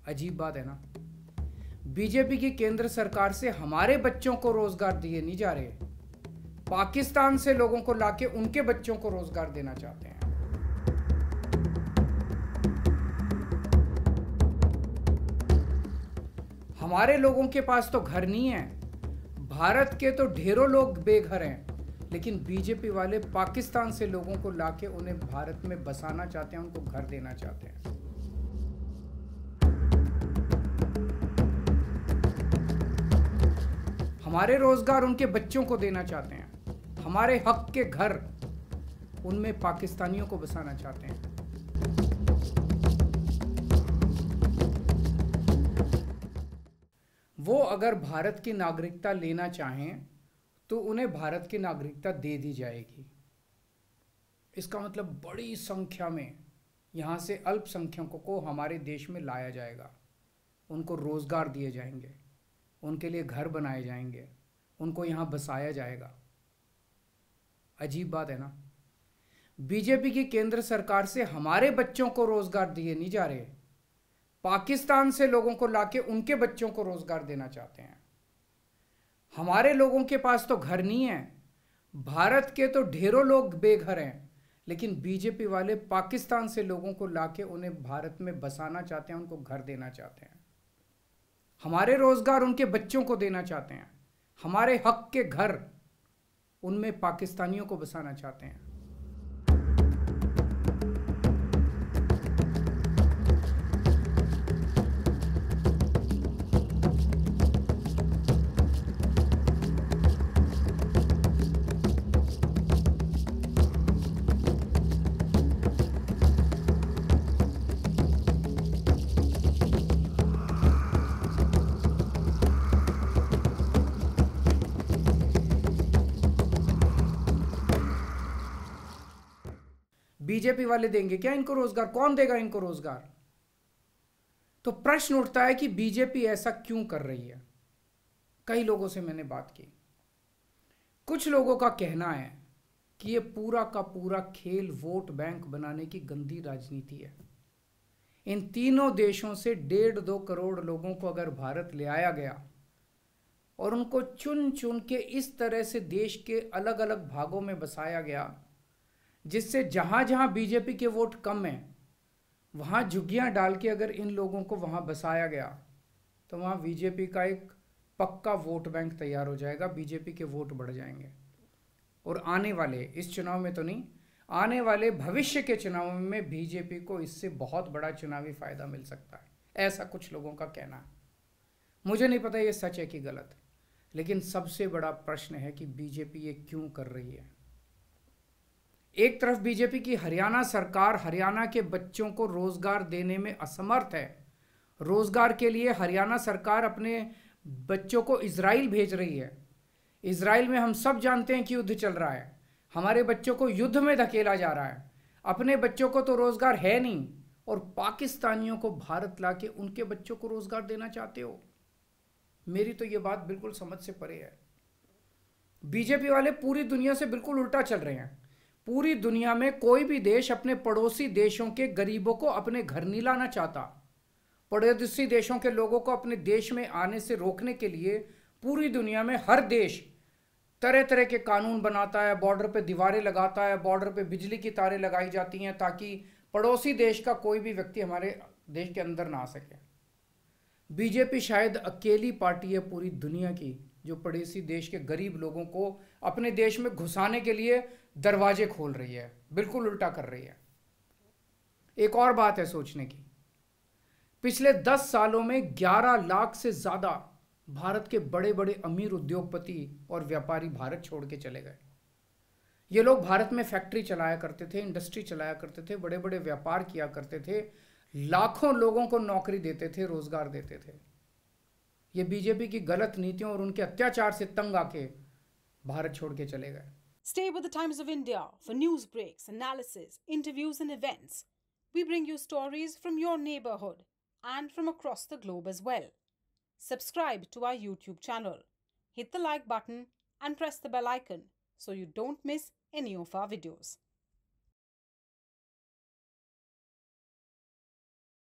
अजीब बात है ना। बीजेपी की केंद्र सरकार से हमारे बच्चों को रोजगार दिए नहीं जा रहे, पाकिस्तान से लोगों को लाके उनके बच्चों को रोजगार देना चाहते हैं। हमारे लोगों के पास तो घर नहीं है, भारत के तो ढेरों लोग बेघर हैं, लेकिन बीजेपी वाले पाकिस्तान से लोगों को लाके उन्हें भारत में बसाना चाहते हैं, उनको घर देना चाहते हैं। हमारे रोजगार उनके बच्चों को देना चाहते हैं, हमारे हक के घर उनमें पाकिस्तानियों को बसाना चाहते हैं। वो अगर भारत की नागरिकता लेना चाहें तो उन्हें भारत की नागरिकता दे दी जाएगी। इसका मतलब बड़ी संख्या में यहाँ से अल्पसंख्यकों को हमारे देश में लाया जाएगा, उनको रोजगार दिए जाएंगे, उनके लिए घर बनाए जाएंगे, उनको यहाँ बसाया जाएगा। अजीब बात है ना। बीजेपी की केंद्र सरकार से हमारे बच्चों को रोजगार दिए नहीं जा रहे, पाकिस्तान से लोगों को लाके उनके बच्चों को रोजगार देना चाहते हैं। हमारे लोगों के पास तो घर नहीं है, भारत के तो ढेरों लोग बेघर हैं, लेकिन बीजेपी वाले पाकिस्तान से लोगों को लाके उन्हें भारत में बसाना चाहते हैं, उनको घर देना चाहते हैं। हमारे रोजगार उनके बच्चों को देना चाहते हैं, हमारे हक के घर उनमें पाकिस्तानियों को बसाना चाहते हैं। बीजेपी वाले देंगे क्या इनको रोजगार? कौन देगा इनको रोजगार? तो प्रश्न उठता है कि बीजेपी ऐसा क्यों कर रही है। कई लोगों से मैंने बात की, कुछ लोगों का कहना है कि यह पूरा का पूरा खेल वोट बैंक बनाने की गंदी राजनीति है। इन तीनों देशों से 1.5-2 करोड़ लोगों को अगर भारत ले आया गया और उनको चुन चुन के इस तरह से देश के अलग अलग भागों में बसाया गया, जिससे जहां जहां बीजेपी के वोट कम हैं वहां झुग्गियां डाल के अगर इन लोगों को वहां बसाया गया तो वहां बीजेपी का एक पक्का वोट बैंक तैयार हो जाएगा, बीजेपी के वोट बढ़ जाएंगे। और आने वाले इस चुनाव में तो नहीं, आने वाले भविष्य के चुनाव में बीजेपी को इससे बहुत बड़ा चुनावी फायदा मिल सकता है, ऐसा कुछ लोगों का कहना है। मुझे नहीं पता ये सच है कि गलत, लेकिन सबसे बड़ा प्रश्न है कि बीजेपी ये क्यों कर रही है। एक तरफ बीजेपी की हरियाणा सरकार हरियाणा के बच्चों को रोजगार देने में असमर्थ है। रोजगार के लिए हरियाणा सरकार अपने बच्चों को इजराइल भेज रही है। इजराइल में हम सब जानते हैं कि युद्ध चल रहा है, हमारे बच्चों को युद्ध में धकेला जा रहा है। अपने बच्चों को तो रोजगार है नहीं और पाकिस्तानियों को भारत लाके उनके बच्चों को रोजगार देना चाहते हो। मेरी तो ये बात बिल्कुल समझ से परे है। बीजेपी वाले पूरी दुनिया से बिल्कुल उल्टा चल रहे हैं। पूरी दुनिया में कोई भी देश अपने पड़ोसी देशों के गरीबों को अपने घर नहीं लाना चाहता। पड़ोसी देशों के लोगों को अपने देश में आने से रोकने के लिए पूरी दुनिया में हर देश तरह तरह के कानून बनाता है, बॉर्डर पे दीवारें लगाता है, बॉर्डर पे बिजली की तारें लगाई जाती हैं ताकि पड़ोसी देश का कोई भी व्यक्ति हमारे देश के अंदर ना आ सके। बीजेपी शायद अकेली पार्टी है पूरी दुनिया की जो पड़ोसी देश के गरीब लोगों को अपने देश में घुसाने के लिए दरवाजे खोल रही है, बिल्कुल उल्टा कर रही है। एक और बात है सोचने की, पिछले 10 सालों में 11 लाख से ज्यादा भारत के बड़े बड़े अमीर उद्योगपति और व्यापारी भारत छोड़ के चले गए। ये लोग भारत में फैक्ट्री चलाया करते थे, इंडस्ट्री चलाया करते थे, बड़े बड़े व्यापार किया करते थे, लाखों लोगों को नौकरी देते थे, रोजगार देते थे। ये बीजेपी की गलत नीतियों और उनके अत्याचार से तंग आके भारत छोड़ के चले गए। Stay with the Times of India for news breaks, analysis, interviews and events. We bring you stories from your neighborhood and from across the globe as well. Subscribe to our YouTube channel. Hit the like button and press the bell icon so you don't miss any of our videos.